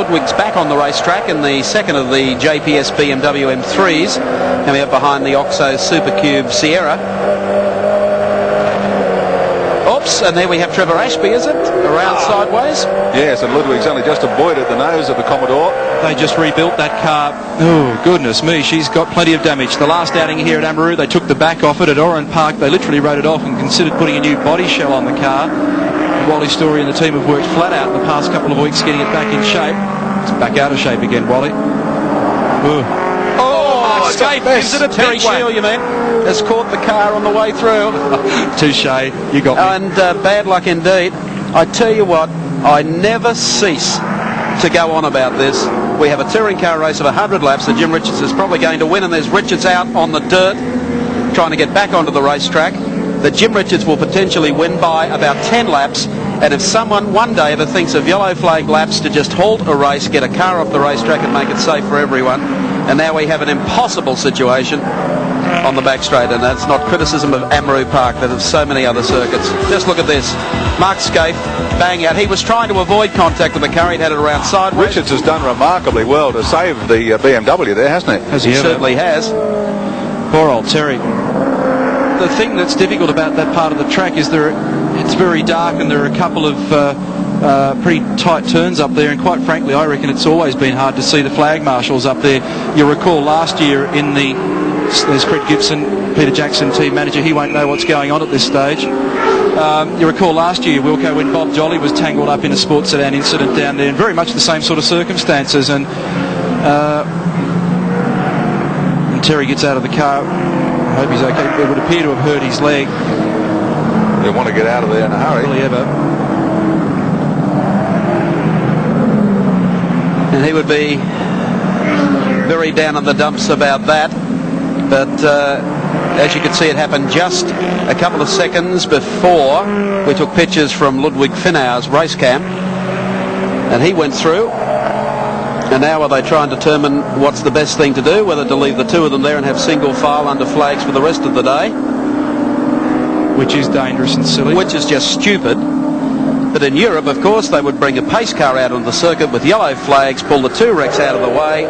Ludwig's back on the racetrack in the second of the JPS BMW M3s. And we have behind the Oxo Supercube Sierra. Oops, and there we have Trevor Ashby, is it? Around sideways. Yes, and Ludwig's only just avoided the nose of the Commodore. They just rebuilt that car. Oh, goodness me, she's got plenty of damage. The last outing here at Amaroo, they took the back off it. At Oran Park, they literally wrote it off and considered putting a new body shell on the car. Wally Story and the team have worked flat out in the past couple of weeks getting it back in shape. It's back out of shape again, Wally. Ooh. Escape, is it a Terry Shiel, you mean? Has caught the car on the way through. Touche, you got me. And bad luck indeed. I tell you what, I never cease to go on about this. We have a touring car race of 100 laps that Jim Richards is probably going to win, and there's Richards out on the dirt trying to get back onto the racetrack. That Jim Richards will potentially win by about 10 laps, and if someone one day ever thinks of yellow flag laps to just halt a race, get a car off the racetrack and make it safe for everyone. And now we have an impossible situation on the back straight, and that's not criticism of Amaroo Park, but of so many other circuits. Just look at this. Mark Scaife, bang out. He was trying to avoid contact with the car. He'd had it around sideways. Richards has done remarkably well to save the BMW there, hasn't he? As he certainly has. Poor old Terry. The thing that's difficult about that part of the track is it's very dark, and there are a couple of pretty tight turns up there, and quite frankly I reckon it's always been hard to see the flag marshals up there. You'll recall last year there's Fred Gibson, Peter Jackson, team manager. He won't know what's going on at this stage. You recall last year, Wilco, when Bob Jolly was tangled up in a sports sedan incident down there, in very much the same sort of circumstances, and Terry gets out of the car. I hope he's okay. It would appear to have hurt his leg. They want to get out of there in a hurry. Really ever. And he would be very down in the dumps about that. But as you can see, it happened just a couple of seconds before we took pictures from Ludwig Finau's race cam. And he went through. And now are they trying to determine what's the best thing to do, whether to leave the two of them there and have single file under flags for the rest of the day. Which is dangerous and silly. Which is just stupid. But in Europe, of course, they would bring a pace car out on the circuit with yellow flags, pull the two wrecks out of the way.